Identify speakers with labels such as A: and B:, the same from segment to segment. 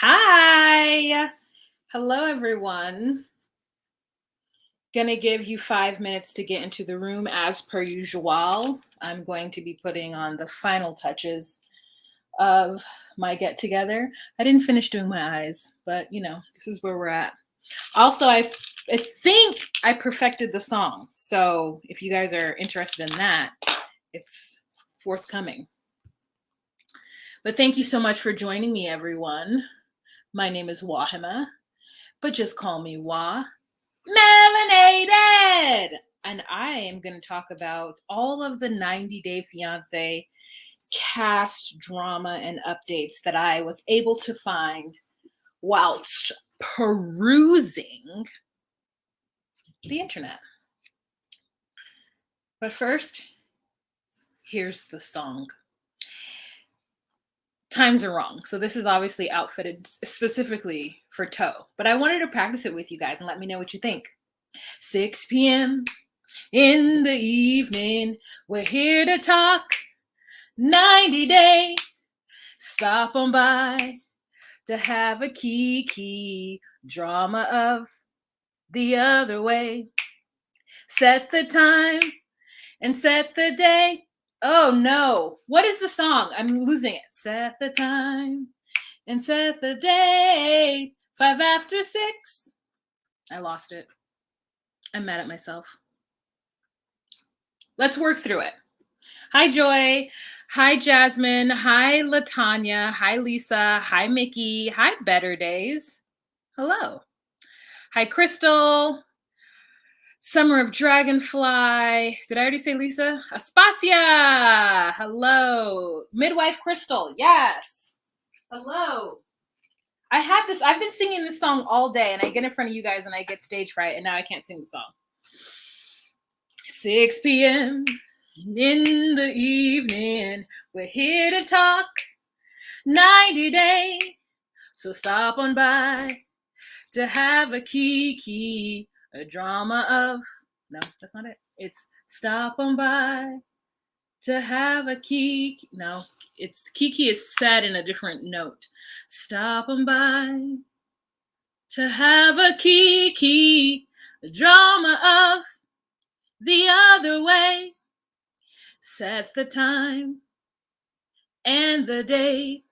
A: Hi. Hello, everyone. Gonna give you 5 minutes to get into the room as per usual. I'm going to be putting on the final touches of my get together. I didn't finish doing my eyes, but this is where we're at. Also, I think I perfected the song. So if you guys are interested in that, it's forthcoming. But thank you so much for joining me, everyone. My name is Wahima, but just call me Wah. Melanated! And I am going to talk about all of the 90 Day Fiancé cast drama and updates that I was able to find whilst perusing the internet. But first, here's the song. Times are wrong. So this is obviously outfitted specifically for toe. But I wanted to practice it with you guys and let me know what you think. 6 p.m. in the evening, we're here to talk 90 Day. Stop on by to have a kiki drama of the other way. Set the time and set the day. Oh no, what is the song? I'm losing it. Set the time and set the date. 5 after 6. I lost it. I'm mad at myself. Let's work through it. Hi, Joy. Hi, Jasmine. Hi, Latanya. Hi, Lisa. Hi, Mickey. Hi, Better Days. Hello. Hi, Crystal. Summer of Dragonfly. Did I already say Lisa? Aspasia. Hello. Midwife Crystal. Yes. Hello. I've been singing this song all day, and I get in front of you guys and I get stage fright, and now I can't sing the song. 6 p.m. in the evening, we're here to talk 90 Day. So stop on by to have a kiki, a drama of... No, that's not it. It's stop on by to have a kiki. No, it's kiki is said in a different note. Stop on by to have a kiki, a drama of the other way. Set the time and the date.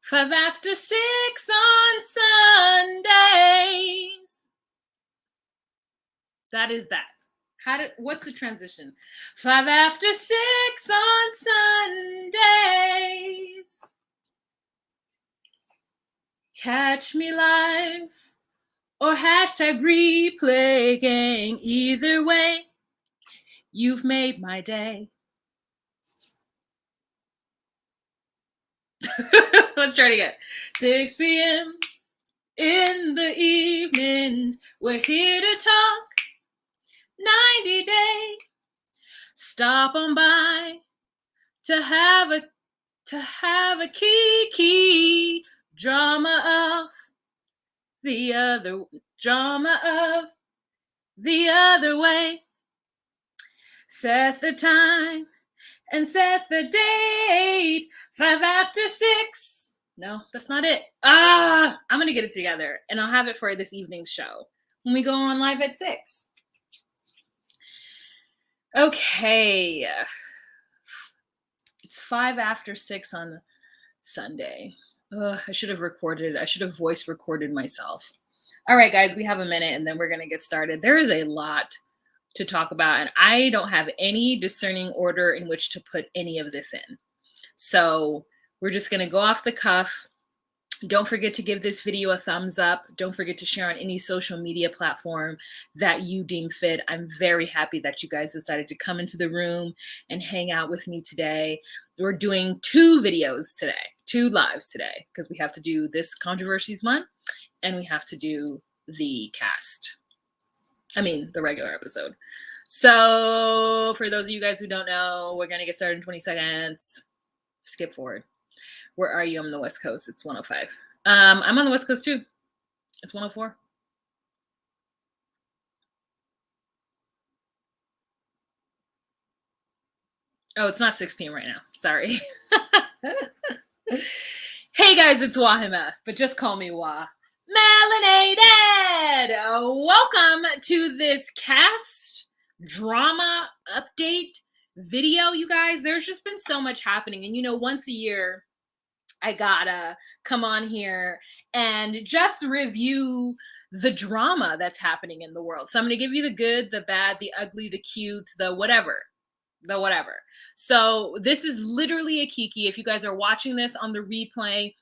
A: 5 after 6 on Sundays. That is that. What's the transition? 5 after 6 on Sundays. Catch me live or hashtag replay gang. Either way, you've made my day. Let's try it again. 6 p.m. in the evening, we're here to talk 90 Day. Stop on by to have a kiki drama of the other way. Set the time and set the date. 5 after 6. No, that's not it. I'm gonna get it together and I'll have it for this evening's show when we go on live at 6. Okay. It's 5 after 6 on Sunday. I should have recorded. I should have voice recorded myself. All right, guys, we have a minute and then we're going to get started. There is a lot to talk about, and I don't have any discerning order in which to put any of this in. So we're just going to go off the cuff. Don't forget to give this video a thumbs up. Don't forget to share on any social media platform that you deem fit. I'm very happy that you guys decided to come into the room and hang out with me today. We're doing 2 videos today, 2 lives today, because we have to do this controversies one and we have to do the the regular episode. So for those of you guys who don't know, we're going to get started in 20 seconds. Skip forward. Where are you? I'm on the West Coast. It's 105. I'm on the West Coast too. It's 104. Oh, it's not 6 p.m. right now. Sorry. Hey guys, it's Wahima, but just call me Wah. Melanated! Welcome to this cast drama update video, you guys. There's just been so much happening. And once a year, I gotta come on here and just review the drama that's happening in the world. So I'm gonna give you the good, the bad, the ugly, the cute, the whatever. So this is literally a kiki. If you guys are watching this on the replay,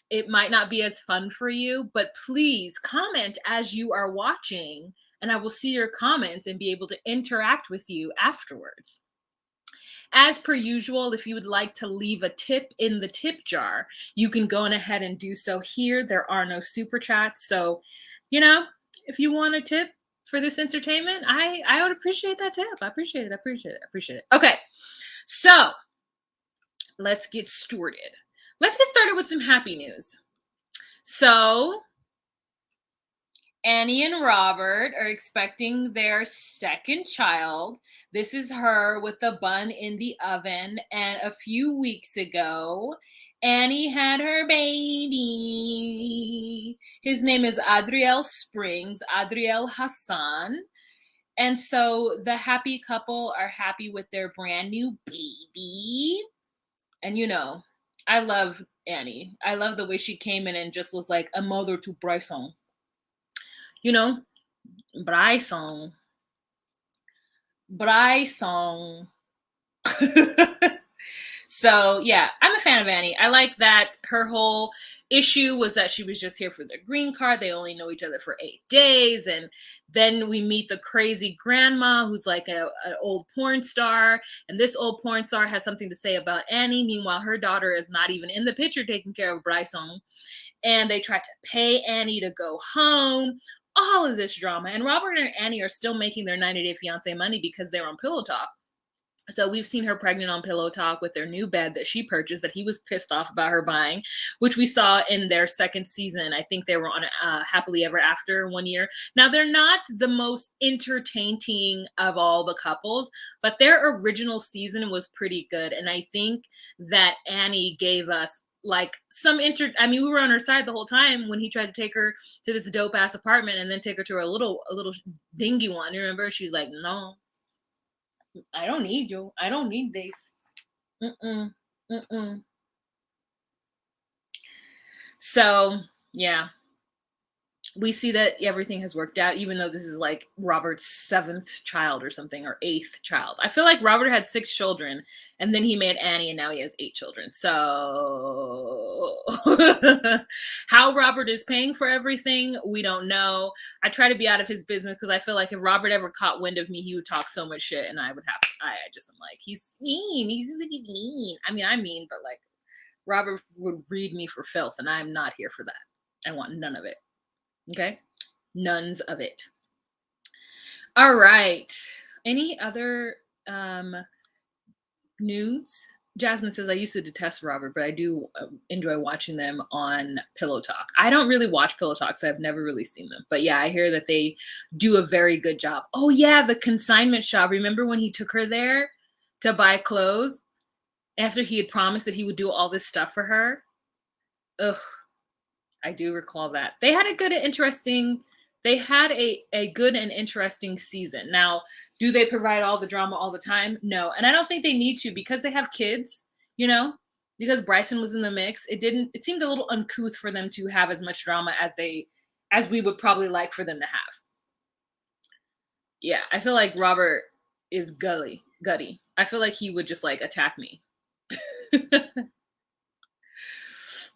A: it might not be as fun for you, but please comment as you are watching, and I will see your comments and be able to interact with you afterwards. As per usual, if you would like to leave a tip in the tip jar, you can go on ahead and do so here. There are no super chats. So, if you want a tip for this entertainment, I would appreciate that tip. I appreciate it. Okay, so let's get started. Let's get started with some happy news. So Annie and Robert are expecting their second child. This is her with the bun in the oven. And a few weeks ago, Annie had her baby. His name is Adriel Springs, Adriel Hassan. And so the happy couple are happy with their brand new baby. And I love Annie. I love the way she came in and just was like a mother to Bryson. Bryson. So yeah, I'm a fan of Annie. I like that her whole issue was that she was just here for their green card. They only know each other for 8 days. And then we meet the crazy grandma who's like an old porn star. And this old porn star has something to say about Annie. Meanwhile, her daughter is not even in the picture taking care of Bryson. And they try to pay Annie to go home. All of this drama. And Robert and Annie are still making their 90-day fiancé money because they're on Pillow Talk. So we've seen her pregnant on Pillow Talk with their new bed that she purchased that he was pissed off about her buying, which we saw in their second season. I think they were on Happily Ever After 1 year. Now, they're not the most entertaining of all the couples, but their original season was pretty good. And I think that Annie gave us like we were on her side the whole time when he tried to take her to this dope ass apartment and then take her to a little dingy one. You remember? She's like, no, I don't need you. I don't need this. So yeah, we see that everything has worked out, even though this is like Robert's 7th child or something, or 8th child. I feel like Robert had 6 children and then he made Annie and now he has 8 children. So how Robert is paying for everything, we don't know. I try to be out of his business because I feel like if Robert ever caught wind of me, he would talk so much shit and I would have to, I'm like, he's mean. He seems like he's mean. I mean, I'm mean, but like Robert would read me for filth and I'm not here for that. I want none of it. Okay, nones of it. All right. Any other news? Jasmine says, I used to detest Robert, but I do enjoy watching them on Pillow Talk. I don't really watch Pillow Talk, so I've never really seen them. But yeah, I hear that they do a very good job. Oh yeah, the consignment shop. Remember when he took her there to buy clothes after he had promised that he would do all this stuff for her? Ugh. I do recall that. They had a good and interesting season. Now, do they provide all the drama all the time? No. And I don't think they need to because they have kids, because Bryson was in the mix. It seemed a little uncouth for them to have as much drama as we would probably like for them to have. Yeah, I feel like Robert is gutty. I feel like he would just like attack me.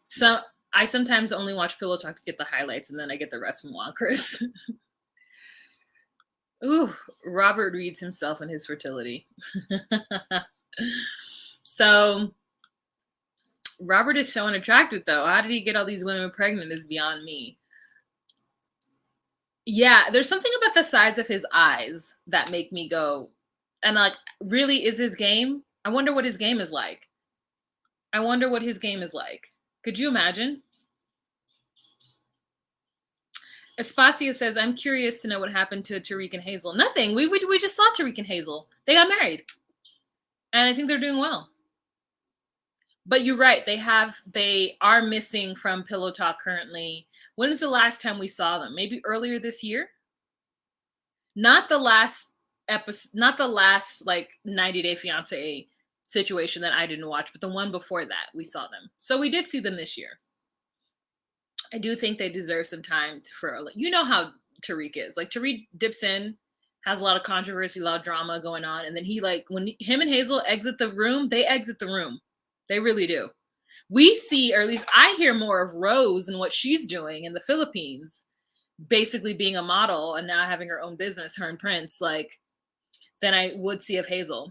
A: So I sometimes only watch Pillow Talk to get the highlights, and then I get the rest from Juan Chris. Ooh, Robert reads himself and his fertility. So, Robert is so unattractive, though. How did he get all these women pregnant is beyond me. Yeah, there's something about the size of his eyes that make me go, and like, really, is his game? I wonder what his game is like. Could you imagine? Espacio says, I'm curious to know what happened to Tariq and Hazel. Nothing. We just saw Tariq and Hazel. They got married. And I think they're doing well. But you're right. They are missing from Pillow Talk currently. When is the last time we saw them? Maybe earlier this year? Not the last episode, not the last like 90 Day Fiancé situation that I didn't watch, but the one before that we saw them. So we did see them this year. I do think they deserve some time for, you know how Tariq is. Like Tariq dips in, has a lot of controversy, a lot of drama going on, and then he like when him and Hazel exit the room, they exit the room. They really do. We see, or at least I hear more of Rose and what she's doing in the Philippines, basically being a model and now having her own business, her and Prince, like, than I would see of Hazel.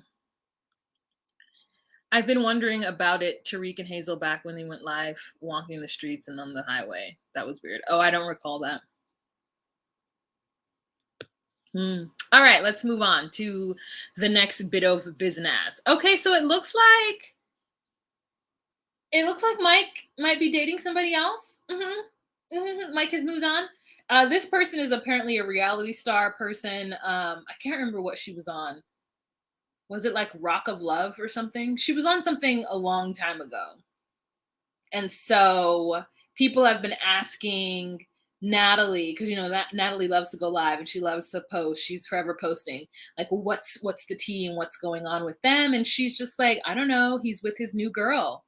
A: I've been wondering about it, Tariq and Hazel back when they went live, walking the streets and on the highway. That was weird. Oh, I don't recall that. All right, let's move on to the next bit of business. Okay, so it looks like Mike might be dating somebody else. Mike has moved on. This person is apparently a reality star person. I can't remember what she was on. Was it like Rock of Love or something? She was on something a long time ago. And so people have been asking Natalie, because you know that Natalie loves to go live and she loves to post. She's forever posting, like, well, what's the tea and what's going on with them? And she's just like, I don't know. He's with his new girl.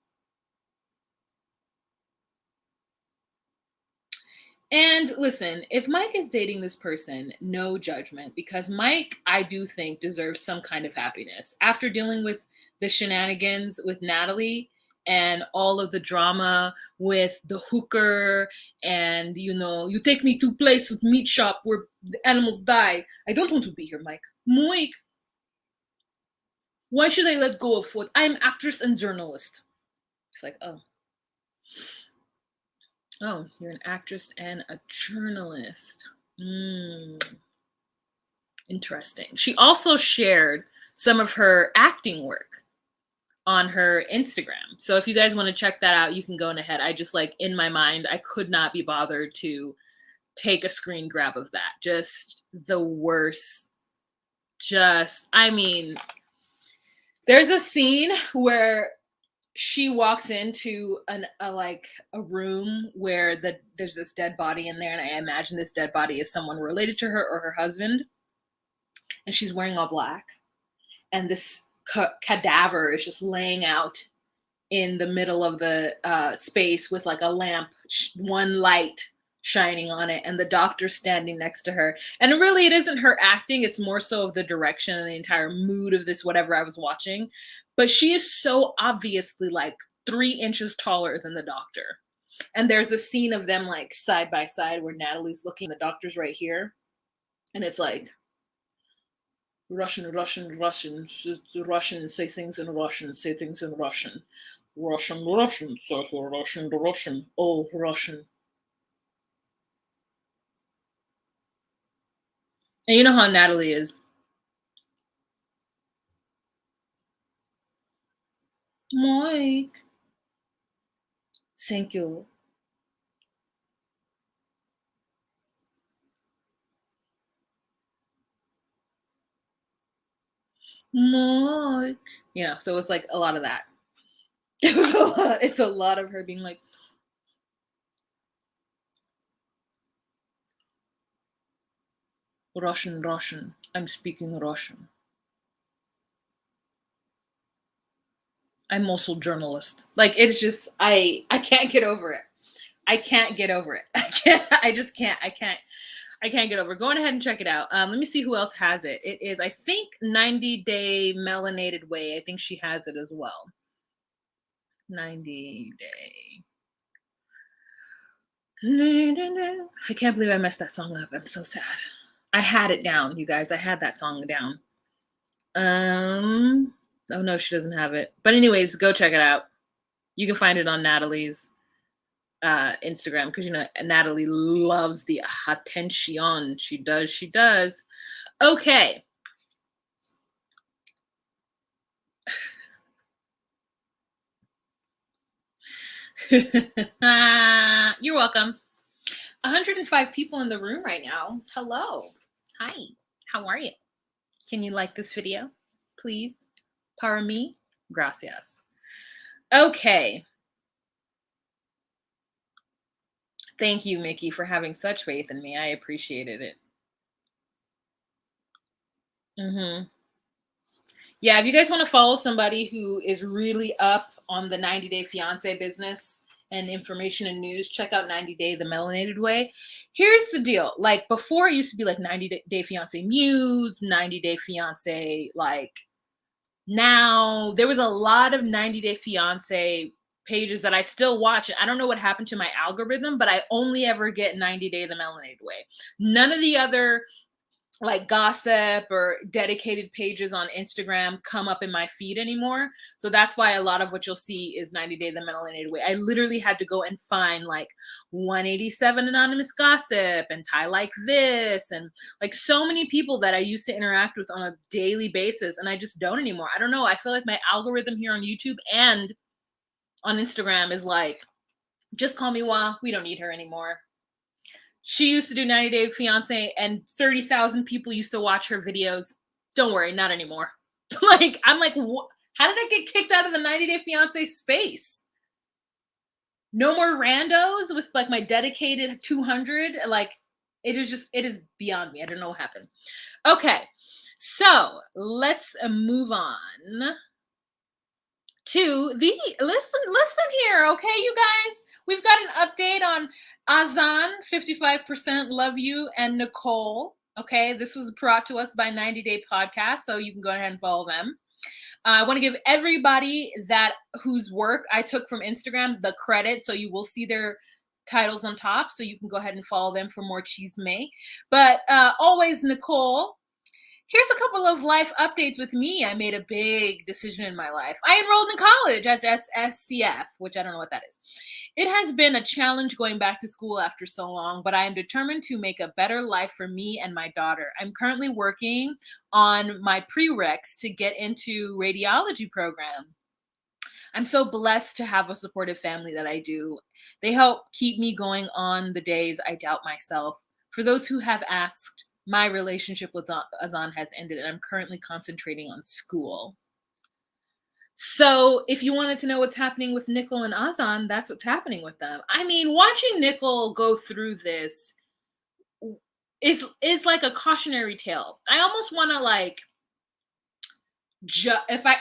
A: And listen, if Mike is dating this person, no judgment, because Mike, I do think, deserves some kind of happiness. After dealing with the shenanigans with Natalie and all of the drama with the hooker, and you take me to place with meat shop where the animals die. I don't want to be here, Mike. Mike, why should I let go of what I'm actress and journalist? It's like, oh, you're an actress and a journalist. Interesting. She also shared some of her acting work on her Instagram. So if you guys want to check that out, you can go ahead. I just like in my mind, I could not be bothered to take a screen grab of that. Just the worst. I mean, there's a scene where she walks into a room where there's this dead body in there, and I imagine this dead body is someone related to her or her husband, and she's wearing all black, and this cadaver is just laying out in the middle of the space with like a lamp, one light shining on it, and the doctor standing next to her. And really, it isn't her acting, it's more so of the direction and the entire mood of this whatever I was watching. But she is so obviously like 3 inches taller than the doctor. And there's a scene of them like side by side where Natalie's looking, the doctor's right here, and it's like Russian, say things in Russian, say things in Russian. Russian, circle, Russian, oh, Russian. And you know how Natalie is. Mike. Thank you. Mike. Yeah, so it's like a lot of that. It's a lot of her being like, Russian. I'm speaking Russian. I'm also journalist. Like, it's just, I can't get over it. I can't get over it. I just can't. I can't get over it. Go on ahead and check it out. Let me see who else has it. It is, I think, 90 Day Melanated Way. I think she has it as well. 90 Day. I can't believe I messed that song up. I'm so sad. I had it down, you guys. I had that song down. Oh no, she doesn't have it. But anyways, go check it out. You can find it on Natalie's Instagram, because you know Natalie loves the attention. She does. Okay. You're welcome. 105 people in the room right now. Hello. Hi. How are you? Can you like this video? Please. Para mí. Gracias. Okay. Thank you, Mickey, for having such faith in me. I appreciated it. Hmm. Yeah, if you guys want to follow somebody who is really up on the 90 Day Fiance business and information and news, check out 90 Day The Melanated Way. Here's the deal. Like before, it used to be like 90 Day Fiance Muse, 90 Day Fiance, like now there was a lot of 90 Day Fiance pages that I still watch. I don't know what happened to my algorithm, but I only ever get 90 Day The Melanated Way. None of the other like gossip or dedicated pages on Instagram come up in my feed anymore. So that's why a lot of what you'll see is 90 Day The Melanated Way. I literally had to go and find like 187 Anonymous Gossip and Ty Like This and like so many people that I used to interact with on a daily basis. And I just don't anymore. I don't know. I feel like my algorithm here on YouTube and on Instagram is like, just call me Wah. We don't need her anymore. She used to do 90 Day Fiance and 30,000 people used to watch her videos. Don't worry, not anymore. Like, I'm like, how did I get kicked out of the 90 Day Fiance space? No more randos with like my dedicated 200. Like, it is beyond me. I don't know what happened. Okay, so let's move on to the listen here, okay, you guys. We've got an update on Azan, 55% love you, and Nicole. Okay, this was brought to us by 90 Day Podcast, so you can go ahead and follow them. I want to give everybody that whose work I took from Instagram the credit, so you will see their titles on top, so you can go ahead and follow them for more chisme. But always, Nicole, here's a couple of life updates with me. I made a big decision in my life. I enrolled in college as SCF, which I don't know what that is. It has been a challenge going back to school after so long, but I am determined to make a better life for me and my daughter. I'm currently working on my prereqs to get into radiology program. I'm so blessed to have a supportive family that I do. They help keep me going on the days I doubt myself. For those who have asked, my relationship with Azan has ended, and I'm currently concentrating on school. So, if you wanted to know what's happening with Nickel and Azan, that's what's happening with them. I mean, watching Nickel go through this is like a cautionary tale. I almost want to like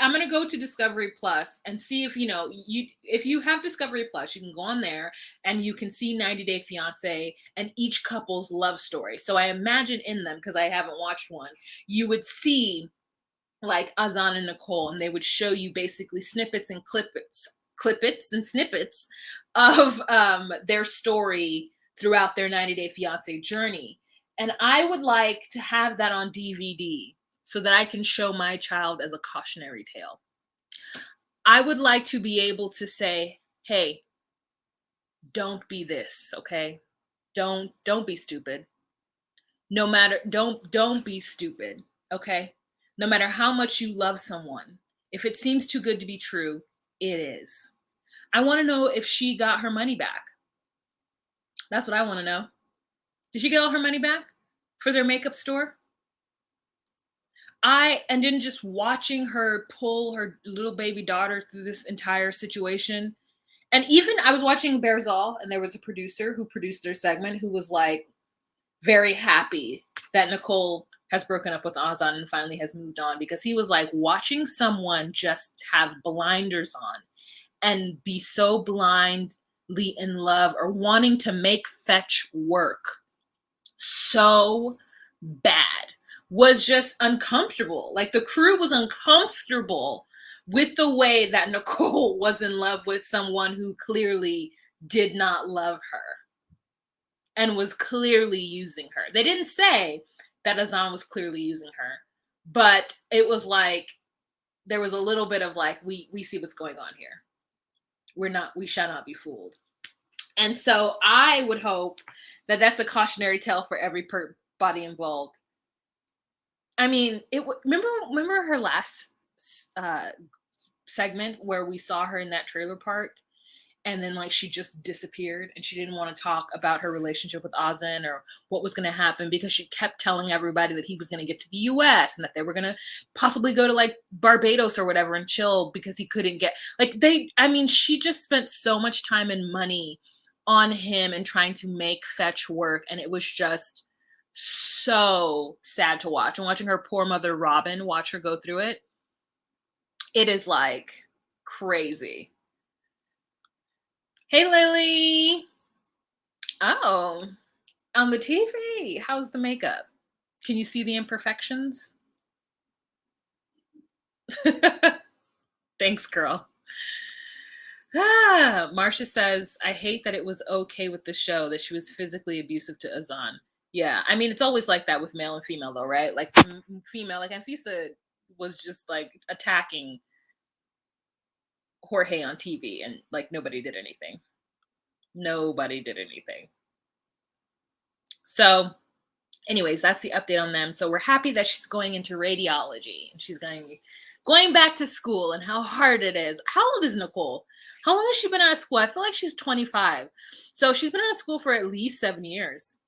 A: I'm gonna go to Discovery Plus and see if if you have Discovery Plus, you can go on there and you can see 90 Day Fiance and each couple's love story. So I imagine in them, because I haven't watched one, you would see like Azan and Nicole, and they would show you basically snippets and clippets and snippets of their story throughout their 90 Day Fiance journey. And I would like to have that on DVD so that I can show my child as a cautionary tale. I would like to be able to say, hey, don't be this, okay? Don't be stupid. No matter don't be stupid, okay? No matter how much you love someone, if it seems too good to be true, it is. I want to know if she got her money back. That's what I want to know. Did she get all her money back for their makeup store? And then just watching her pull her little baby daughter through this entire situation. And even I was watching Bearzall, and there was a producer who produced their segment who was like very happy that Nicole has broken up with Azan and finally has moved on, because he was like, watching someone just have blinders on and be so blindly in love or wanting to make fetch work so bad was just uncomfortable. Like the crew was uncomfortable with the way that Nicole was in love with someone who clearly did not love her and was clearly using her. They didn't say that Azan was clearly using her, but it was like there was a little bit of like, we see what's going on here. We shall not be fooled. And so I would hope that that's a cautionary tale for every body involved. I mean, remember her last segment where we saw her in that trailer park, And then like she just disappeared and she didn't want to talk about her relationship with Ozan or what was going to happen because she kept telling everybody that he was going to get to the US and that they were going to possibly go to like Barbados or whatever and chill because he couldn't get like she just spent so much time and money on him and trying to make Fetch work, and it was just so sad to watch. And watching her poor mother Robin watch her go through it, it is like crazy. Hey, Lily. Oh, on the TV. How's the makeup? Can you see the imperfections? Thanks, girl. Marcia says, I hate that it was okay with the show that she was physically abusive to Azan. Yeah, I mean, it's always like that with male and female, though, right? Like, female, like Anfisa was just like attacking Jorge on TV, and like nobody did anything. Nobody did anything. So, anyways, that's the update on them. So we're happy that she's going into radiology and she's going back to school and how hard it is. How old is Nicole? How long has she been out of school? I feel like she's 25. So she's been out of school for at least 7 years.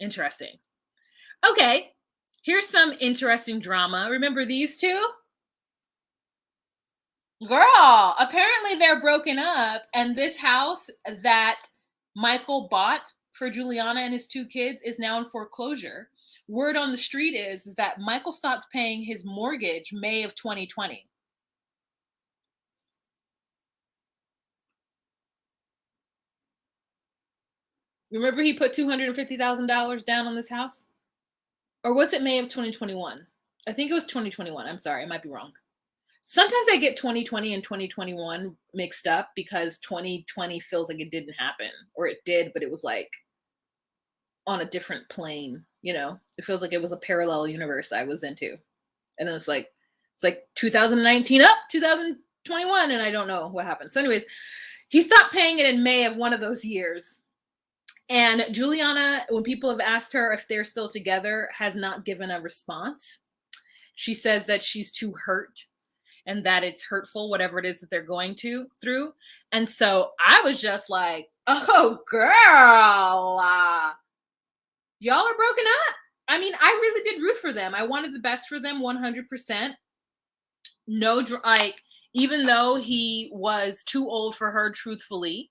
A: Interesting. Okay, here's some interesting drama. Remember these two? Girl, apparently they're broken up, and this house that Michael bought for Juliana and his 2 kids is now in foreclosure. Word on the street is that Michael stopped paying his mortgage May of 2020. Remember he put $250,000 down on this house? Or was it May of 2021? I think it was 2021. I'm sorry, I might be wrong. Sometimes I get 2020 and 2021 mixed up because 2020 feels like it didn't happen, or it did, but it was like on a different plane, you know? It feels like it was a parallel universe I was into. And then it's like 2019 up, 2021, and I don't know what happened. So anyways, he stopped paying it in May of one of those years. And Juliana, when people have asked her if they're still together, has not given a response. She says that she's too hurt and that it's hurtful, whatever it is that they're going through. And so I was just like, oh, girl, y'all are broken up. I mean, I really did root for them. I wanted the best for them 100%. No, like, even though he was too old for her, truthfully,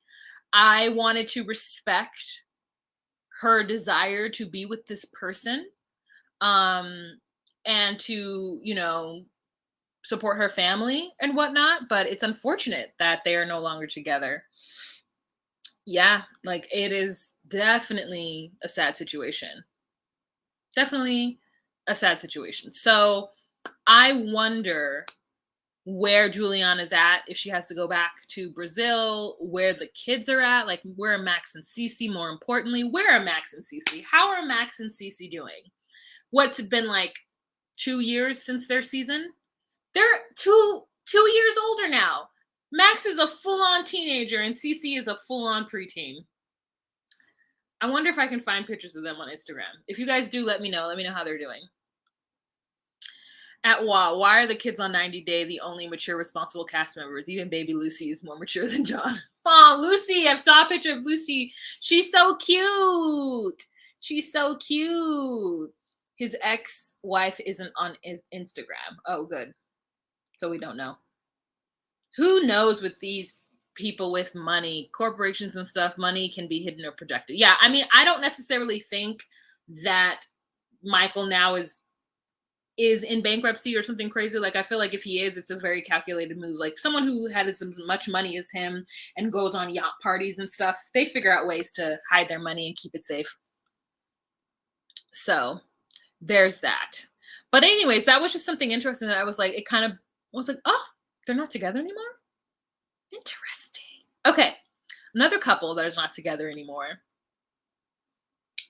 A: I wanted to respect her desire to be with this person, and to, support her family and whatnot. But it's unfortunate that they are no longer together. Yeah, like it is definitely a sad situation. Definitely a sad situation. So I wonder where Juliana's at, if she has to go back to Brazil, where the kids are at, like where are Max and Cece, more importantly, where are Max and Cece? How are Max and Cece doing? What's it been like 2 years since their season? They're two years older now. Max is a full-on teenager and Cece is a full-on preteen. I wonder if I can find pictures of them on Instagram. If you guys do, let me know. Let me know how they're doing. At why are the kids on 90 Day the only mature, responsible cast members? Even baby Lucy is more mature than John. Oh, Lucy, I saw a picture of Lucy. She's so cute. She's so cute. His ex-wife isn't on his Instagram. Oh, good. So we don't know. Who knows with these people with money, corporations and stuff, money can be hidden or protected. Yeah, I mean, I don't necessarily think that Michael now is in bankruptcy or something crazy. Like, I feel like if he is, it's a very calculated move. Like, someone who had as much money as him and goes on yacht parties and stuff, they figure out ways to hide their money and keep it safe. So there's that. But anyways, that was just something interesting that I was like, oh, they're not together anymore? Interesting. Okay, another couple that is not together anymore.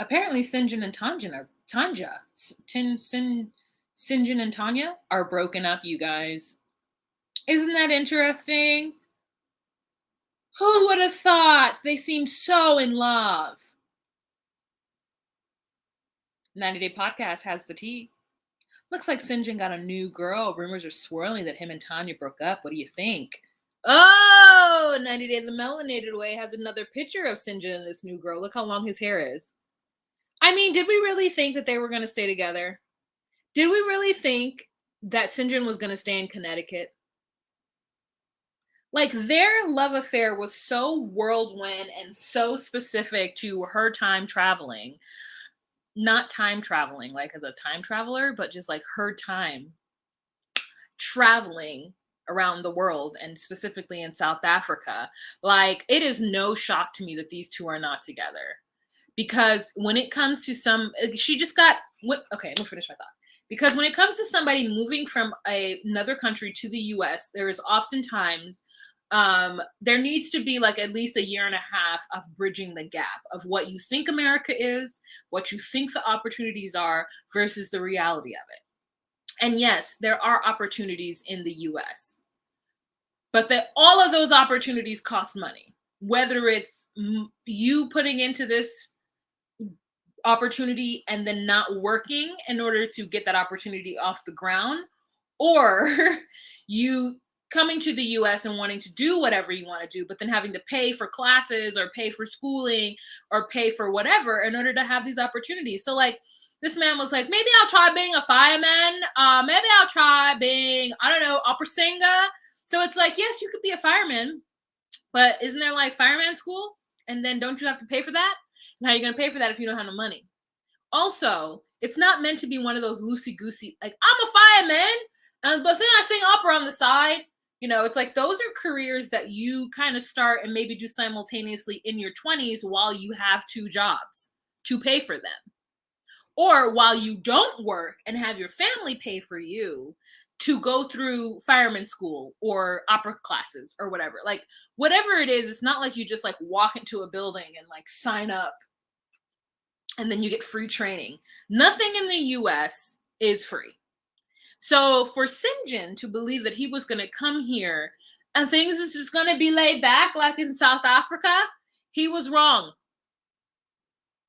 A: Apparently, Sinjin and Sinjin and Tanya are broken up, you guys. Isn't that interesting? Who would have thought? They seem so in love. 90 Day Podcast has the tea. Looks like Sinjin got a new girl. Rumors are swirling that him and Tanya broke up. What do you think? Oh, 90 Day the Melanated Way has another picture of Sinjin and this new girl. Look how long his hair is. I mean, did we really think that they were going to stay together? Did we really think that Sinjin was going to stay in Connecticut? Like, their love affair was so whirlwind and so specific to her time traveling. Not time traveling like as a time traveler, but just like her time traveling around the world and specifically in South Africa. Like, it is no shock to me that these two are not together. Because when it comes to she just got okay, let me finish my thought. Because when it comes to somebody moving from another country to the US, there is oftentimes there needs to be like at least a year and a half of bridging the gap of what you think America is, what you think the opportunities are versus the reality of it. And yes, there are opportunities in the US, but that all of those opportunities cost money. Whether it's you putting into this opportunity and then not working in order to get that opportunity off the ground, or you coming to the US and wanting to do whatever you want to do, but then having to pay for classes or pay for schooling or pay for whatever in order to have these opportunities. So like this man was like, maybe I'll try being a fireman. Maybe I'll try being, I don't know, opera singer. So it's like, yes, you could be a fireman, but isn't there like fireman school? And then don't you have to pay for that? And how are you going to pay for that if you don't have no money? Also, it's not meant to be one of those loosey-goosey, like, I'm a fireman, but then I sing opera on the side. You know, it's like those are careers that you kind of start and maybe do simultaneously in your 20s while you have two jobs to pay for them. Or while you don't work and have your family pay for you to go through fireman school or opera classes or whatever. Like, whatever it is, it's not like you just like walk into a building and like sign up and then you get free training. Nothing in the US is free. So for Sinjin to believe that he was going to come here and things is just going to be laid back like in South Africa, he was wrong.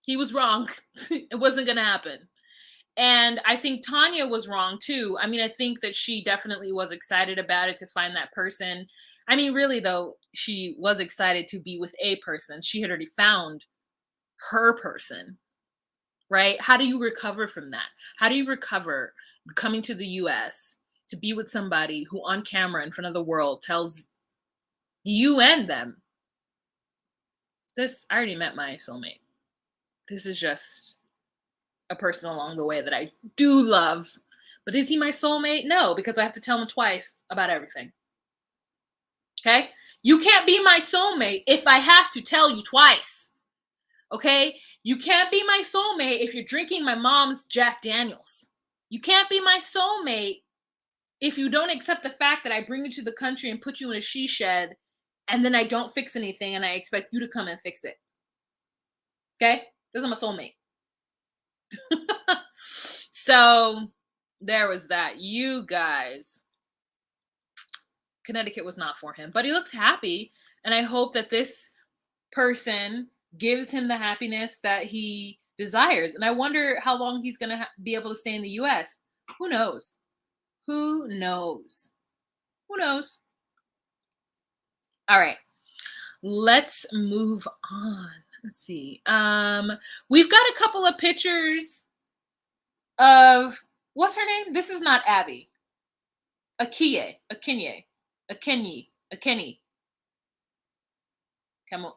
A: He was wrong. It wasn't going to happen. And I think Tanya was wrong too. I mean, I think that she definitely was excited about it to find that person. I mean, really though, she was excited to be with a person. She had already found her person, right? How do you recover from that? How do you recover coming to the US to be with somebody who on camera in front of the world tells you and them, I already met my soulmate. This is just a person along the way that I do love. But is he my soulmate? No, because I have to tell him twice about everything. Okay? You can't be my soulmate if I have to tell you twice. Okay? You can't be my soulmate if you're drinking my mom's Jack Daniels. You can't be my soulmate if you don't accept the fact that I bring you to the country and put you in a she shed and then I don't fix anything and I expect you to come and fix it. Okay? This is my soulmate. So there was that. You guys, Connecticut was not for him, but he looks happy. And I hope that this person gives him the happiness that he desires. And I wonder how long he's going to be able to stay in the US. Who knows? Who knows? Who knows? All right. Let's move on. Let's see. We've got a couple of pictures of, what's her name? This is not Abby. Akenyi. Come on.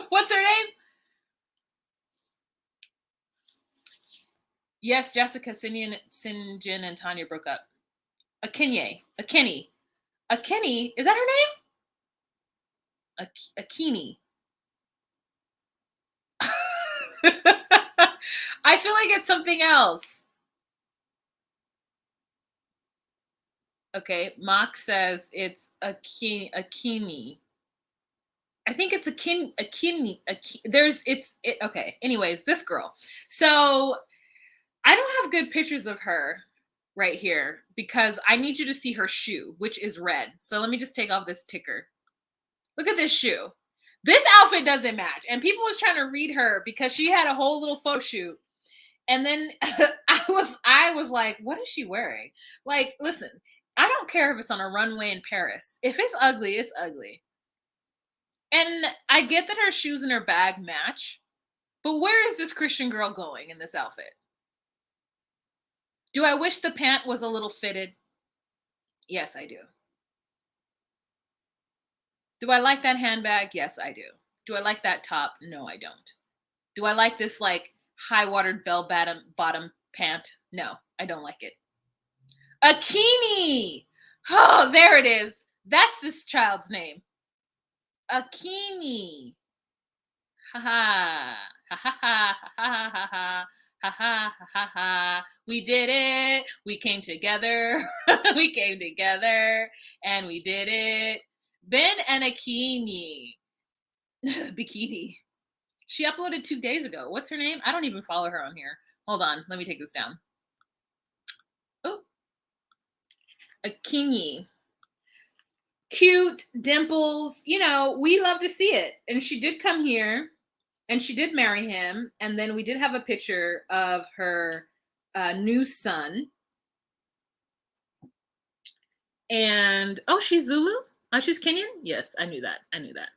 A: What's her name? Yes, Jessica, Sinjin, and Tanya broke up. Akenyi. Is that her name? Akenyi. I feel like it's something else. Okay, Mock says it's Akenyi. I think it's Akenyi. Okay. Anyways, this girl. So I don't have good pictures of her right here because I need you to see her shoe, which is red. So let me just take off this ticker. Look at this shoe. This outfit doesn't match. And people was trying to read her because she had a whole little photo shoot. And then I was like, what is she wearing? Like, listen, I don't care if it's on a runway in Paris. If it's ugly, it's ugly. And I get that her shoes and her bag match, but where is this Christian girl going in this outfit? Do I wish the pant was a little fitted? Yes, I do. Do I like that handbag? Yes, I do. Do I like that top? No, I don't. Do I like this like high-watered bell bottom pant? No, I don't like it. Akini! Oh, there it is. That's this child's name. Akini. Ha ha. Ha ha ha ha ha ha. Ha ha ha ha ha. We did it. We came together. We came together and we did it. Ben and Akini. Bikini. She uploaded 2 days ago. What's her name? I don't even follow her on here. Hold on. Let me take this down. Oh. Akini. Cute, dimples. You know, we love to see it. And she did come here and she did marry him. And then we did have a picture of her new son. And, oh, she's Zulu? Oh, she's Kenyan? Yes, I knew that. I knew that.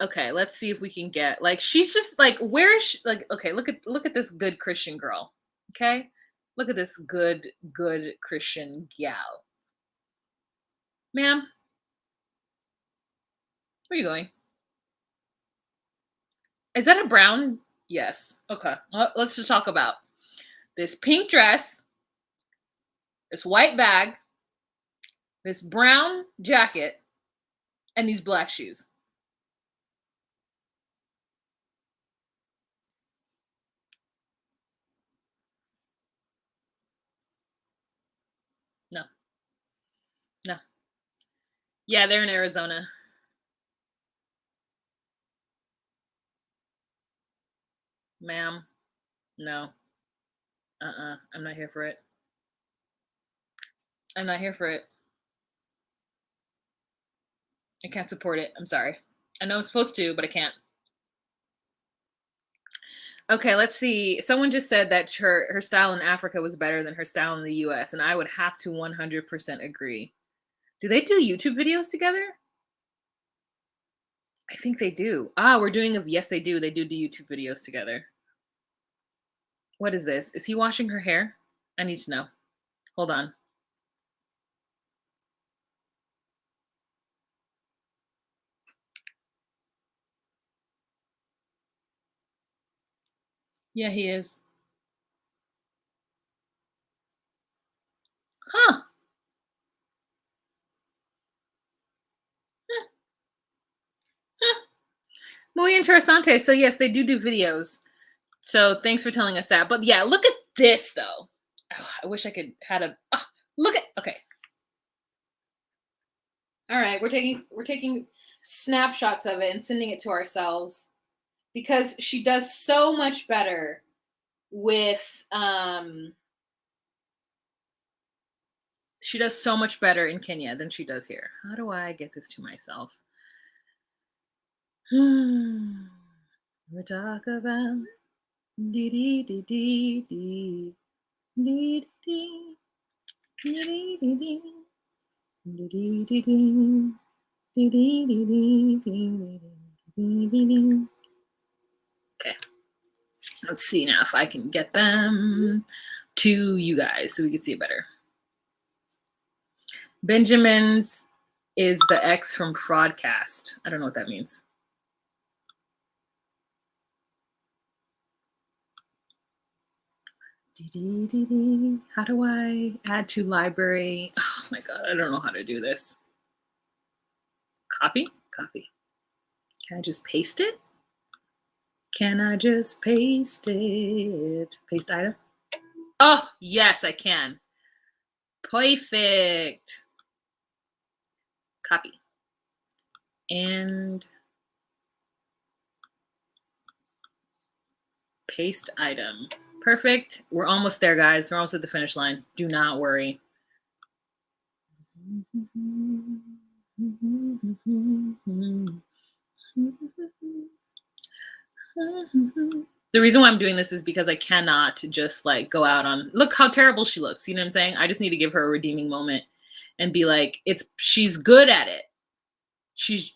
A: Okay, let's see if we can get, like, she's just like, where is she? Like, okay, look at this good Christian girl. Okay? Look at this good Christian gal. Ma'am, where are you going? Is that a brown? Yes. Okay. Let's just talk about this pink dress, this white bag, this brown jacket, and these black shoes. No. No. Yeah, they're in Arizona. Ma'am, no. I'm not here for it. I'm not here for it. I can't support it. I'm sorry. I know I'm supposed to, but I can't. Okay, let's see. Someone just said that her style in Africa was better than her style in the US, and I would have to 100% agree. Do they do YouTube videos together? I think they do. Ah, we're doing a, yes, they do. They do YouTube videos together. What is this? Is he washing her hair? I need to know. Hold on. Yeah, he is. Huh. Huh. Huh. Muy interesante. So yes, they do videos. So thanks for telling us that. But yeah, look at this though. Oh, I wish I could had a look at, okay. All right, we're taking snapshots of it and sending it to ourselves because she does so much better with she does so much better in Kenya than she does here. How do I get this to myself? We'll talk about dee dee dee dee dee dee dee dee dee dee dee dee dee. Okay, let's see now if I can get them to you guys so we can see it better. Benjamin's is the X from Fraudcast. I don't know what that means. How do I add to library? Oh my God, I don't know how to do this. Copy? Copy. Can I just paste it? Can I just paste it? Paste item? Oh, yes, I can. Perfect. Copy. And paste item. Perfect. We're almost there, guys. We're almost at the finish line. Do not worry. The reason why I'm doing this is because I cannot just like go out on, look how terrible she looks. You know what I'm saying? I just need to give her a redeeming moment. and be like, she's good at it.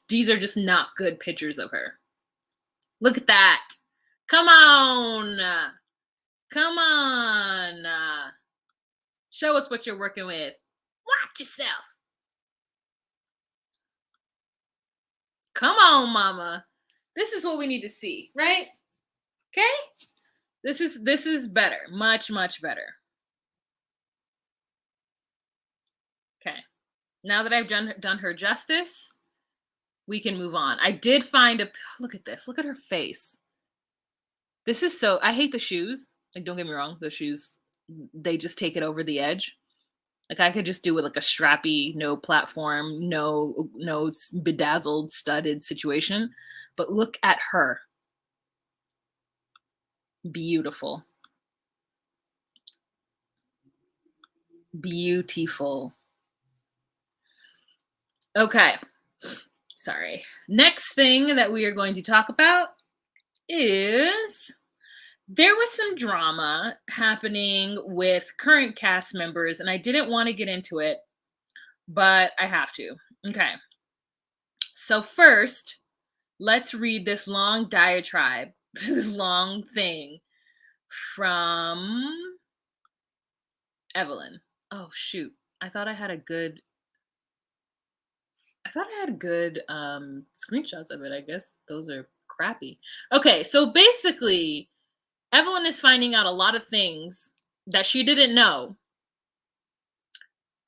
A: These are just not good pictures of her. Look at that. Come on. Come on. Show us what you're working with. Watch yourself. Come on, mama. This is what we need to see, right? Okay? This is better. Much, much better. Okay. Now that I've done her justice, we can move on. I did find look at this. Look at her face. This is so, I hate the shoes. Like, don't get me wrong. The shoes, they just take it over the edge. Like, I could just do with like a strappy, no platform, no bedazzled, studded situation. But look at her. Beautiful. Beautiful. Okay. Sorry. Next thing that we are going to talk about is there was some drama happening with current cast members, and I didn't want to get into it, but I have to. Okay. So first, let's read this long diatribe, this long thing from Evelyn. Oh, shoot. I thought I had good screenshots of it. I guess those are crappy. Okay, so basically, Evelyn is finding out a lot of things that she didn't know.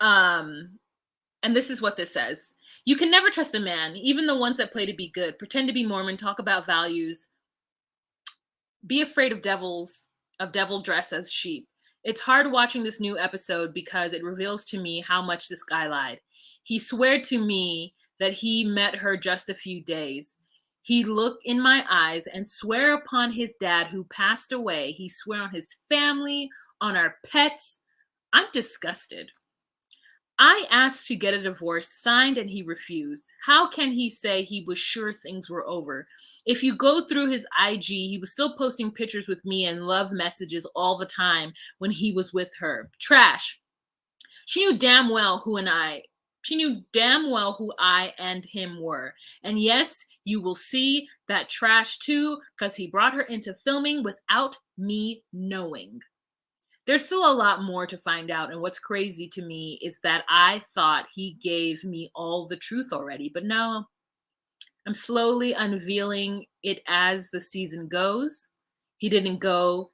A: And this is what this says. You can never trust a man, even the ones that play to be good, pretend to be Mormon, talk about values, be afraid of devil dress as sheep. It's hard watching this new episode because it reveals to me how much this guy lied. He swore to me that he met her just a few days. He looked in my eyes and swear upon his dad who passed away. He swear on his family, on our pets. I'm disgusted. I asked to get a divorce signed and he refused. How can he say he was sure things were over? If you go through his IG, he was still posting pictures with me and love messages all the time when he was with her. Trash. She knew damn well who I and him were. And yes, you will see that trash too, because he brought her into filming without me knowing. There's still a lot more to find out, and what's crazy to me is that I thought he gave me all the truth already, but no, I'm slowly unveiling it as the season goes. He didn't got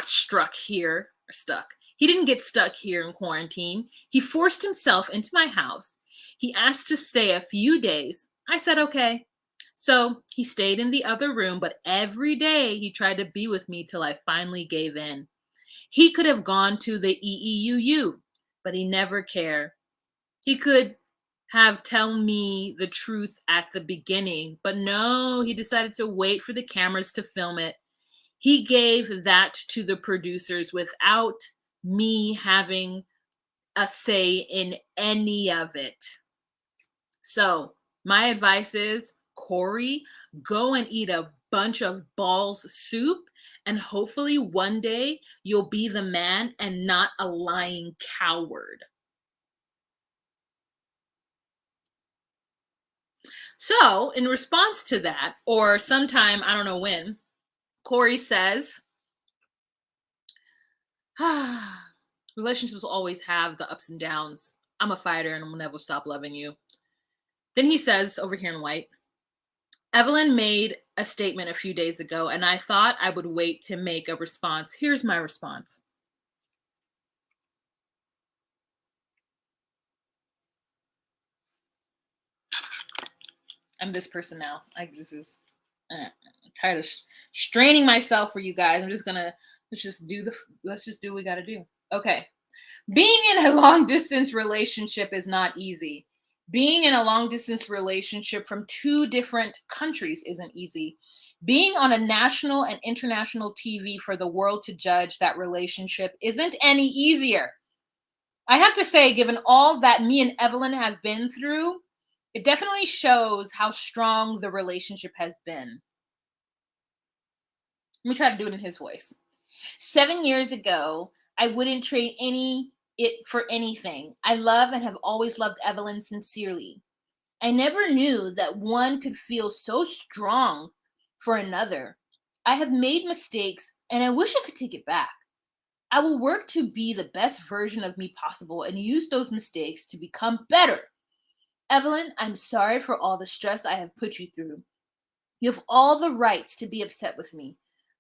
A: stuck here or stuck. He didn't get stuck here in quarantine. He forced himself into my house. He asked to stay a few days. I said, okay. So he stayed in the other room, but every day he tried to be with me till I finally gave in. He could have gone to the EEUU, but he never cared. He could have tell me the truth at the beginning, but no, he decided to wait for the cameras to film it. He gave that to the producers without me having a say in any of it. So my advice is, Corey, go and eat a bunch of balls soup, and hopefully one day you'll be the man and not a lying coward. So in response to that, or sometime, I don't know when, Corey says, relationships will always have the ups and downs. I'm a fighter and I'm never stop loving you. Then he says, over here in white, Evelyn made a statement a few days ago, and I thought I would wait to make a response. Here's my response. I'm this person now. This is I'm tired of straining myself for you guys. Let's just do what we got to do. Okay. Being in a long distance relationship is not easy. Being in a long distance relationship from two different countries isn't easy. Being on a national and international TV for the world to judge that relationship isn't any easier. I have to say, given all that me and Evelyn have been through, it definitely shows how strong the relationship has been. Let me try to do it in his voice. 7 years ago, I wouldn't trade any it for anything. I love and have always loved Evelyn sincerely. I never knew that one could feel so strong for another. I have made mistakes and I wish I could take it back. I will work to be the best version of me possible and use those mistakes to become better. Evelyn, I'm sorry for all the stress I have put you through. You have all the rights to be upset with me.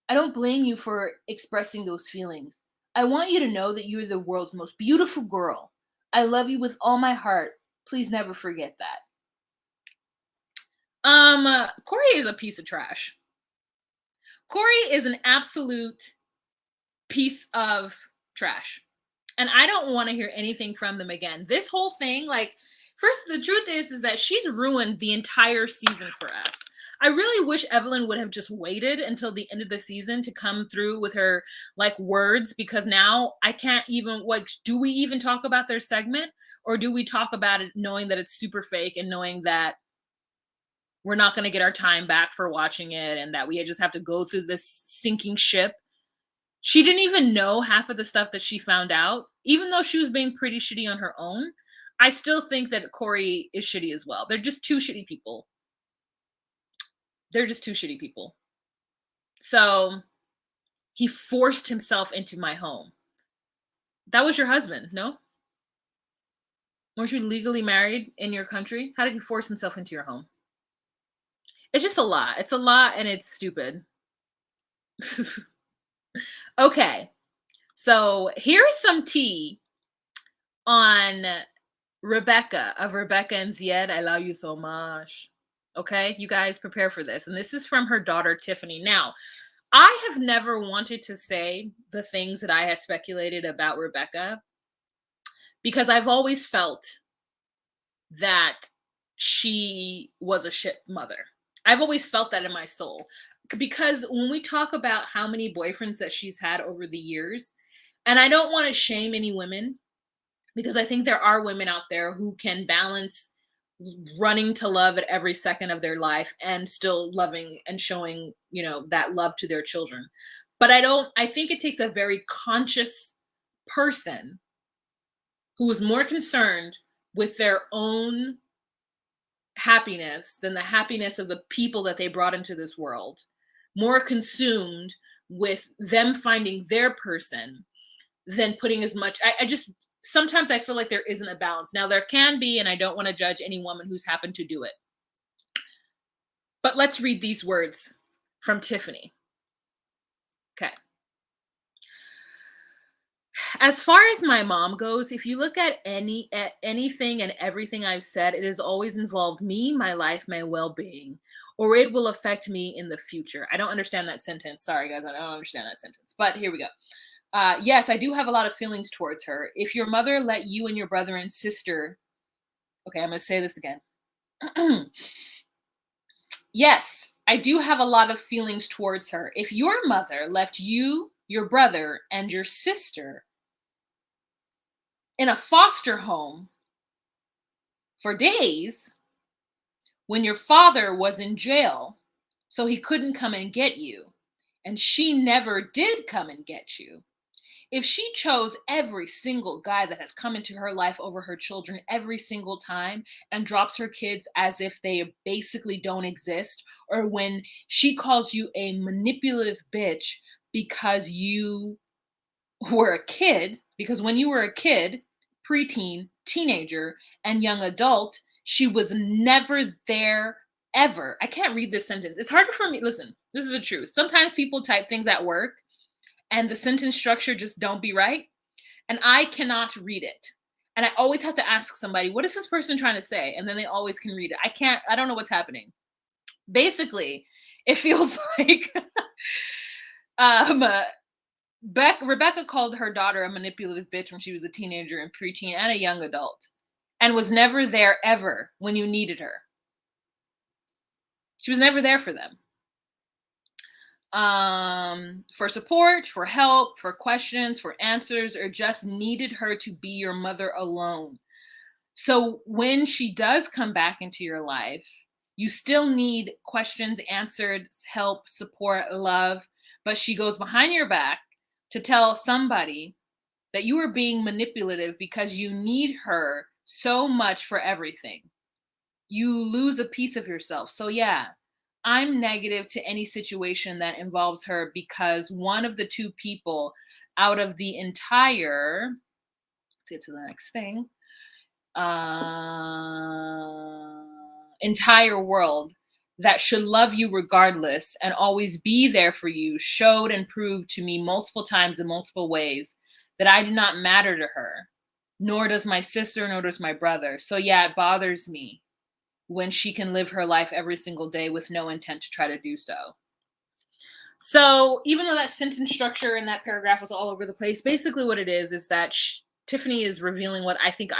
A: I don't blame you for expressing those feelings. I want you to know that you are the world's most beautiful girl. I love you with all my heart. Please never forget that. Corey is a piece of trash. Corey is an absolute piece of trash. And I don't want to hear anything from them again. This whole thing, like, first, the truth is that she's ruined the entire season for us. I really wish Evelyn would have just waited until the end of the season to come through with her like words, because now I can't even, like, do we even talk about their segment, or do we talk about it knowing that it's super fake and knowing that we're not going to get our time back for watching it and that we just have to go through this sinking ship? She didn't even know half of the stuff that she found out, even though she was being pretty shitty on her own. I still think that Corey is shitty as well. They're just two shitty people. They're just two shitty people. So he forced himself into my home. That was your husband, no? Weren't you legally married in your country? How did he force himself into your home? It's just a lot. It's a lot and it's stupid. Okay. So here's some tea on Rebecca of Rebecca and Zied. I love you so much. Okay, you guys prepare for this. And this is from her daughter, Tiffany. Now, I have never wanted to say the things that I had speculated about Rebecca because I've always felt that she was a shit mother. I've always felt that in my soul. Because when we talk about how many boyfriends that she's had over the years, and I don't want to shame any women, because I think there are women out there who can balance running to love at every second of their life and still loving and showing, that love to their children. But I think it takes a very conscious person who is more concerned with their own happiness than the happiness of the people that they brought into this world, more consumed with them finding their person than putting as much. I just sometimes I feel like there isn't a balance. Now there can be, and I don't want to judge any woman who's happened to do it. But let's read these words from Tiffany. Okay. As far as my mom goes, if you look at anything and everything I've said, it has always involved me, my life, my well-being, or it will affect me in the future. I don't understand that sentence. Sorry, guys, I don't understand that sentence. But here we go. Yes, I do have a lot of feelings towards her. If your mother let you and your brother and sister, okay, I'm going to say this again. Yes, I do have a lot of feelings towards her. If your mother left you, your brother, and your sister in a foster home for days when your father was in jail, so he couldn't come and get you, and she never did come and get you, if she chose every single guy that has come into her life over her children every single time and drops her kids as if they basically don't exist, or when she calls you a manipulative bitch because you were a kid, because when you were a kid, preteen, teenager, and young adult, she was never there ever. I can't read this sentence. It's hard for me. Listen, this is the truth. Sometimes people type things at work and the sentence structure just don't be right, and I cannot read it. And I always have to ask somebody, what is this person trying to say? And then they always can read it. I don't know what's happening. Basically, it feels like Rebecca called her daughter a manipulative bitch when she was a teenager and preteen and a young adult, and was never there ever when you needed her. She was never there for them. For support, for help, for questions, for answers, or just needed her to be your mother alone. So when she does come back into your life, you still need questions answered, help, support, love, but she goes behind your back to tell somebody that you are being manipulative because you need her so much for everything. You lose a piece of yourself. So yeah, I'm negative to any situation that involves her because one of the two people out of the entire, let's get to the next thing, entire world that should love you regardless and always be there for you showed and proved to me multiple times in multiple ways that I do not matter to her, nor does my sister, nor does my brother. So yeah, it bothers me when she can live her life every single day with no intent to try to do so. So even though that sentence structure in that paragraph was all over the place, basically what it is that Tiffany is revealing what I think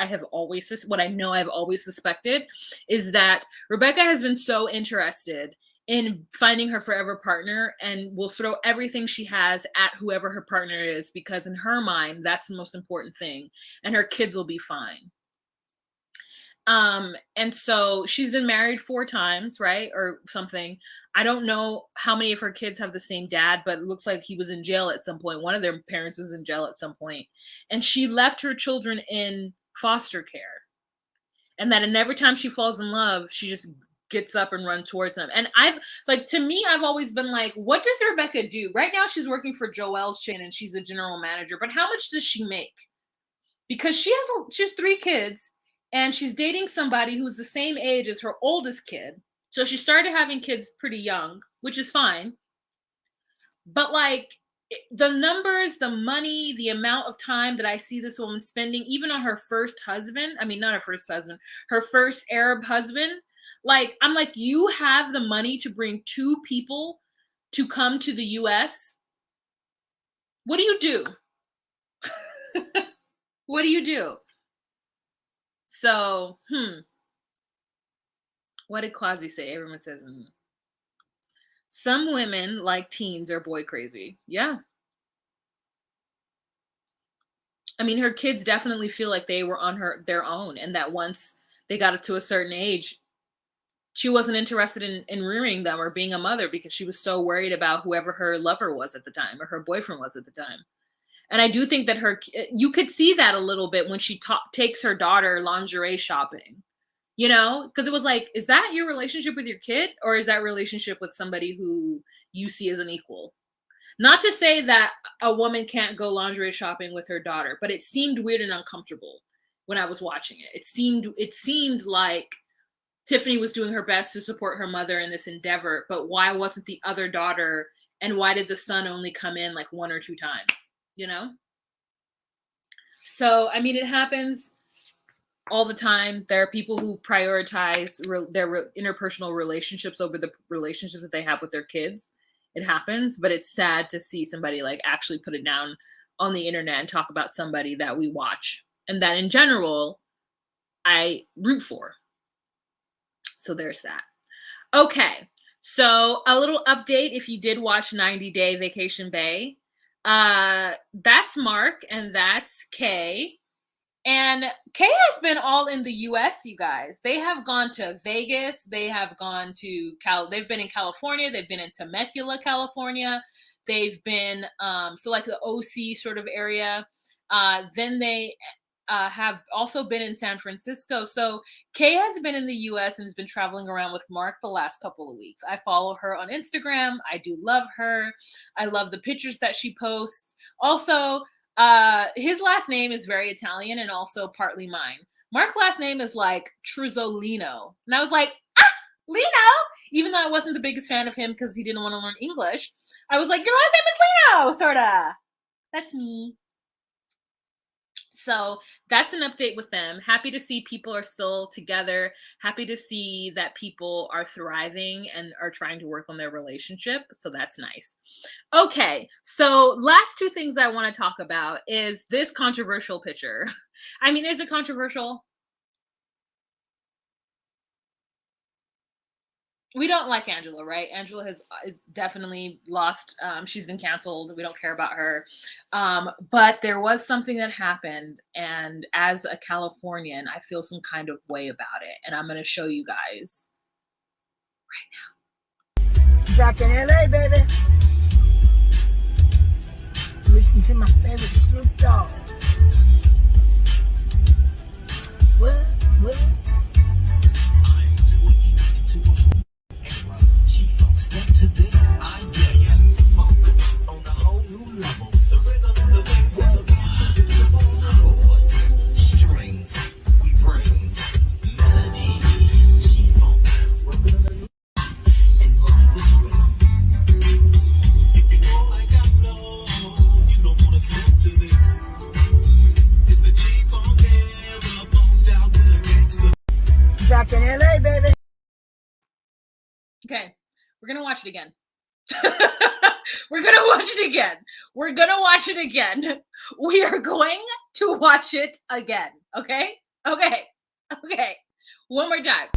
A: what I know I've always suspected, is that Rebecca has been so interested in finding her forever partner and will throw everything she has at whoever her partner is, because in her mind, that's the most important thing, and her kids will be fine. And so she's been married 4 times, right? Or something. I don't know how many of her kids have the same dad, but it looks like he was in jail at some point. One of their parents was in jail at some point. And she left her children in foster care. And every time she falls in love, she just gets up and runs towards them. And to me, I've always been like, what does Rebecca do? Right now she's working for Joelle's chain and she's a general manager, but how much does she make? Because she has 3 kids. And she's dating somebody who's the same age as her oldest kid. So she started having kids pretty young, which is fine. But the numbers, the money, the amount of time that I see this woman spending, even on her first husband, her first Arab husband, I'm like, you have the money to bring 2 people to come to the US? What do you do? What do you do? So, what did Quasi say? Everyone says, some women like teens are boy crazy. Yeah. I mean, her kids definitely feel like they were on their own, and that once they got to a certain age, she wasn't interested in rearing them or being a mother because she was so worried about whoever her lover was at the time or her boyfriend was at the time. And I do think that you could see that a little bit when she takes her daughter lingerie shopping, because it was like, is that your relationship with your kid, or is that relationship with somebody who you see as an equal? Not to say that a woman can't go lingerie shopping with her daughter, but it seemed weird and uncomfortable when I was watching it. It seemed like Tiffany was doing her best to support her mother in this endeavor, but why wasn't the other daughter, and why did the son only come in 1 or 2 times? So, I mean, it happens all the time. There are people who prioritize their interpersonal relationships over the relationship that they have with their kids. It happens, but it's sad to see somebody actually put it down on the internet and talk about somebody that we watch and that in general I root for. So there's that. Okay. So a little update. If you did watch 90 Day Vacation Bay, that's Mark and that's Kay. And Kay has been all in the US, you guys. They have gone to Vegas. They have gone to they've been in California. They've been in Temecula, California. They've been, the OC sort of area. Then they have also been in San Francisco. So Kay has been in the US and has been traveling around with Mark the last couple of weeks. I follow her on Instagram. I do love her. I love the pictures that she posts. Also, his last name is very Italian and also partly mine. Mark's last name is Truzzolino. And I was like, Lino! Even though I wasn't the biggest fan of him because he didn't want to learn English, I was like, your last name is Lino, sorta. That's me. So that's an update with them. Happy to see people are still together. Happy to see that people are thriving and are trying to work on their relationship. So that's nice. Okay, so last 2 things I want to talk about is this controversial picture. I mean, is it controversial? We don't like Angela, right? Angela is definitely lost. She's been canceled. We don't care about her. But there was something that happened. And as a Californian, I feel some kind of way about it. And I'm going to show you guys right now.
B: Back in LA, baby. Listen to my favorite Snoop Dogg. What? Step to this, I dare ya. Funk on a whole new level. The rhythm is the bass and the bass is the treble. Chords, strings, we brings melody. G-funk, rhythm is and life is rhythm. If you know like I know, you don't wanna step to this. It's the G-funk era, bumped out to the gangster. Back in LA, baby.
A: Okay. We're going to watch it again. We're going to watch it again. We're going to watch it again. We are going to watch it again. Okay? Okay. Okay. One more time.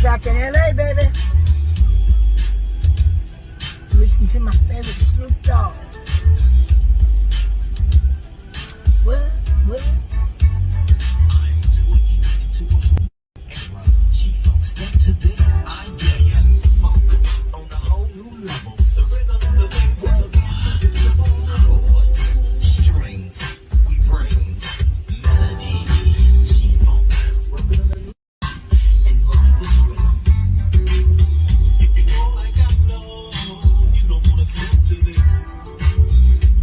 B: Back in LA, baby. Listen to my favorite Snoop Dogg. What? Step to this, I dare ya. Funk on a whole new level. The rhythm is the bass and the bass is the treble. Chords, strings, we brings melody. G-funk, rhythm is and life is rhythm. If you know like I know, you don't wanna step to this.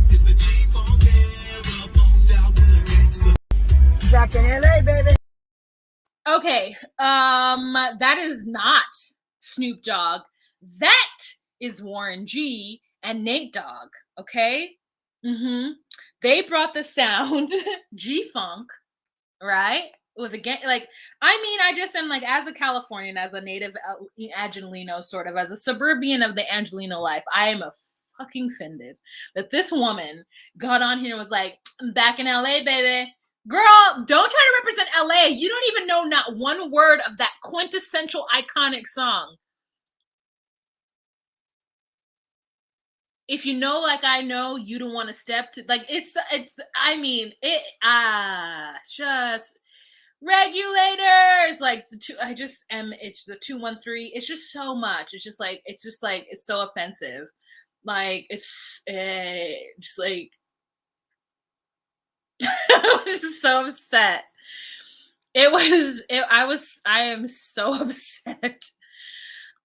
B: It's the G-funk era, bumped out to the gangster. Back in LA, baby.
A: Okay, that is not Snoop Dogg. That is Warren G and Nate Dogg, okay? They brought the sound, G-Funk, right? With again, like, I just am like, as a Californian, as a native Angelino, sort of, as a suburban of the Angelino life, I am fucking offended that this woman got on here and was like, I'm back in LA, baby. Girl, don't try to represent LA. You don't even know not one word of that quintessential iconic song. If you know like I know, you don't want to step to, like, it's just regulators, like it's the 213. It's just so much. It's so offensive. Like, it's just like, I was just so upset. I am so upset.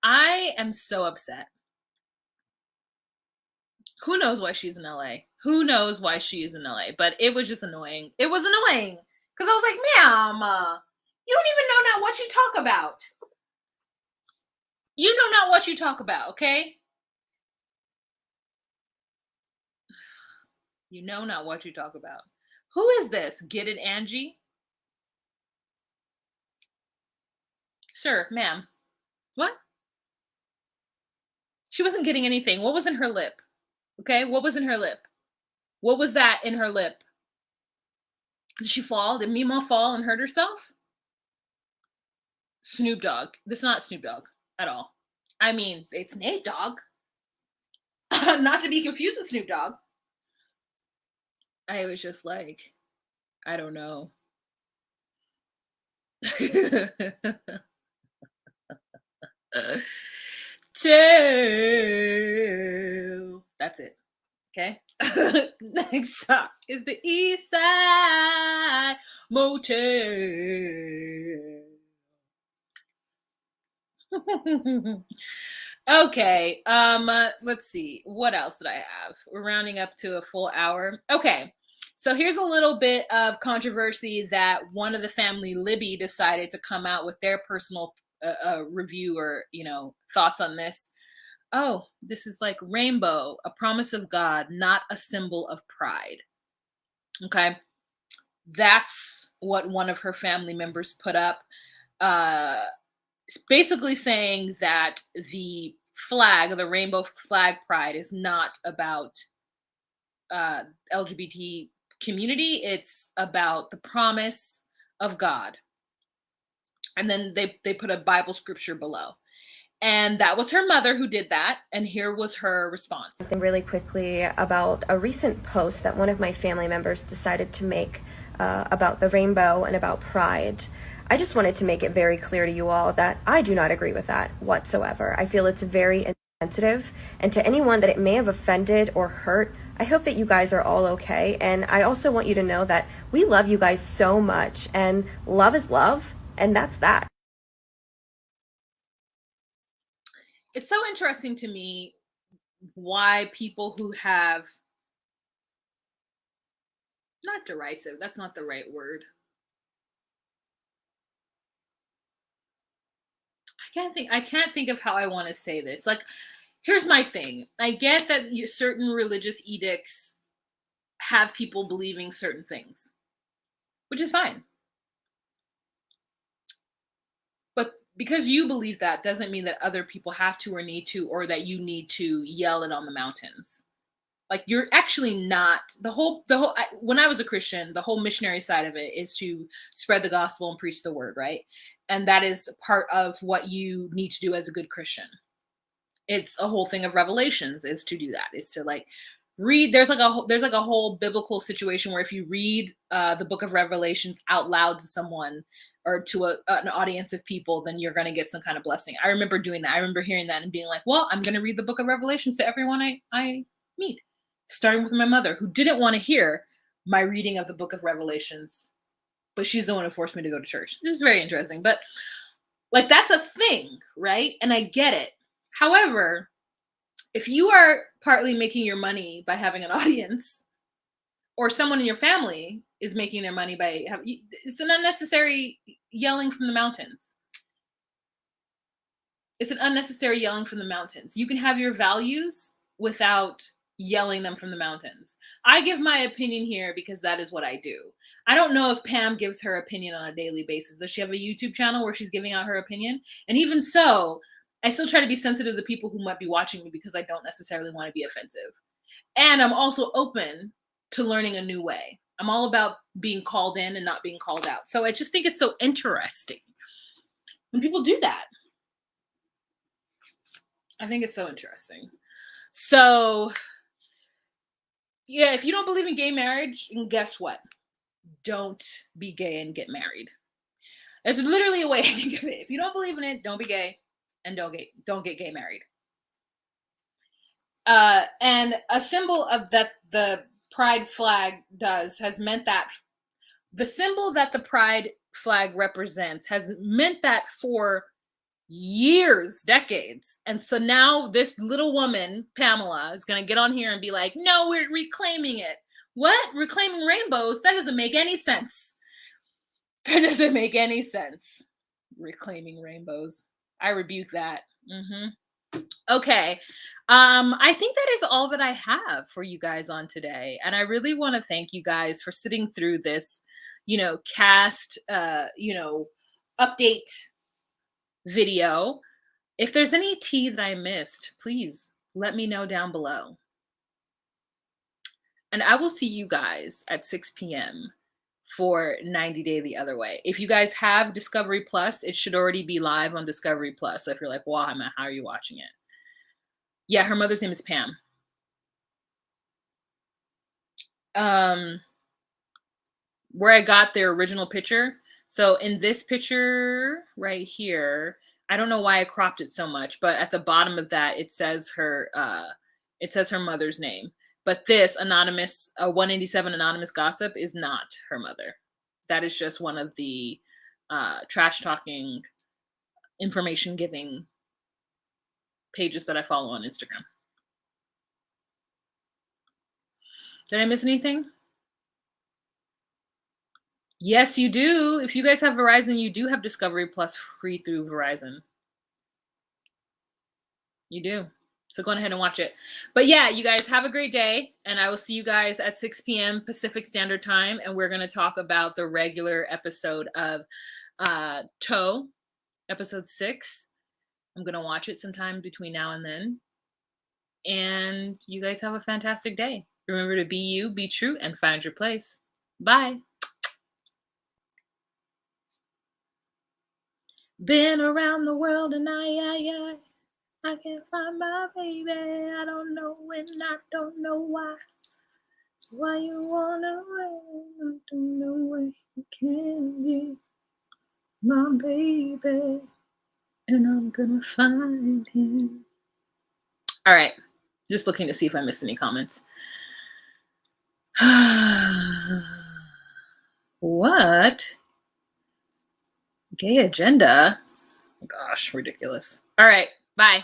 A: I am so upset. Who knows why she's in LA? Who knows why she is in LA? But it was just annoying. It was annoying. Because I was like, ma'am, you don't even know not what you talk about. You know not what you talk about, okay? You know not what you talk about. Who is this? Get it, Angie? Sir, ma'am. What? She wasn't getting anything. What was in her lip? Okay, what was in her lip? What was that in her lip? Did she fall? Did Mima fall and hurt herself? Snoop Dogg. This is not Snoop Dogg at all. I mean, it's Nate Dogg. Not to be confused with Snoop Dogg. I was just like, I don't know. Two. That's it. Okay. Next up is the East Side Motel. Okay. Let's see. What else did I have? We're rounding up to a full hour. Okay. So here's a little bit of controversy that one of the family, Libby, decided to come out with their personal review or, thoughts on this. Oh, this is like rainbow, a promise of God, not a symbol of pride. Okay. That's what one of her family members put up. It's basically saying that the flag, the rainbow flag pride, is not about LGBT community. It's about the promise of God. And then they put a Bible scripture below. And that was her mother who did that. And here was her response.
C: Really quickly about a recent post that one of my family members decided to make about the rainbow and about pride. I just wanted to make it very clear to you all that I do not agree with that whatsoever. I feel it's very insensitive, and to anyone that it may have offended or hurt, I hope that you guys are all okay. And I also want you to know that we love you guys so much, and love is love, and that's that.
A: It's so interesting to me why people who have, not derisive, that's not the right word. I can't think of how I want to say this. Like, here's my thing. I get that certain religious edicts have people believing certain things, which is fine. But because you believe that doesn't mean that other people have to or need to, or that you need to yell it on the mountains. Like, you're actually not when I was a Christian, the whole missionary side of it is to spread the gospel and preach the word, right? And that is part of what you need to do as a good Christian. It's a whole thing of Revelations is to do that, is to like read. There's like a whole biblical situation where if you read the book of Revelations out loud to someone or to an audience of people, then you're going to get some kind of blessing. I remember doing that. I remember hearing that and being like, well, I'm going to read the book of Revelations to everyone I meet, starting with my mother, who didn't want to hear my reading of the book of Revelations, but she's the one who forced me to go to church. It was very interesting, but like, that's a thing, right? And I get it. However, if you are partly making your money by having an audience, or someone in your family is making their money by having, it's an unnecessary yelling from the mountains. It's an unnecessary yelling from the mountains. You can have your values without yelling them from the mountains. I give my opinion here because that is what I do. I don't know if Pam gives her opinion on a daily basis. Does she have a YouTube channel where she's giving out her opinion? And even so, I still try to be sensitive to people who might be watching me because I don't necessarily want to be offensive. And I'm also open to learning a new way. I'm all about being called in and not being called out. So I just think it's so interesting when people do that. I think it's so interesting. So yeah, if you don't believe in gay marriage, guess what? Don't be gay and get married. That's literally a way to think of it. If you don't believe in it, don't be gay and don't get gay married. And a symbol of that the pride flag has meant that the symbol that the pride flag represents has meant that for years, decades. And so now this little woman, Pamela, is going to get on here and be like, no, we're reclaiming it. What? Reclaiming rainbows? That doesn't make any sense. That doesn't make any sense. Reclaiming rainbows. I rebuke that. Okay. I think that is all that I have for you guys on today. And I really want to thank you guys for sitting through this, cast, update video. If there's any tea that I missed, please let me know down below. And I will see you guys at 6 p.m. for 90 Day the Other Way. If you guys have Discovery Plus, it should already be live on Discovery Plus. So if you're like, Wahima, how are you watching it? Yeah, her mother's name is Pam. Where I got their original picture. So in this picture right here, I don't know why I cropped it so much, but at the bottom of that, it says her mother's name. But this anonymous 187 anonymous gossip is not her mother. That is just one of the trash talking, information giving pages that I follow on Instagram. Did I miss anything? Yes, you do. If you guys have Verizon, you do have Discovery Plus free through Verizon. You do. So go ahead and watch it. But yeah, you guys have a great day. And I will see you guys at 6 p.m. Pacific Standard Time. And we're going to talk about the regular episode of Toe, episode 6. I'm going to watch it sometime between now and then. And you guys have a fantastic day. Remember to be you, be true, and find your place. Bye. Been around the world and I can't find my baby. I don't know when, I don't know why. Why you wanna run? I don't know where you can be my baby. And I'm gonna find him. All right. Just looking to see if I missed any comments. What? Gay agenda? Oh, gosh, ridiculous. All right, bye.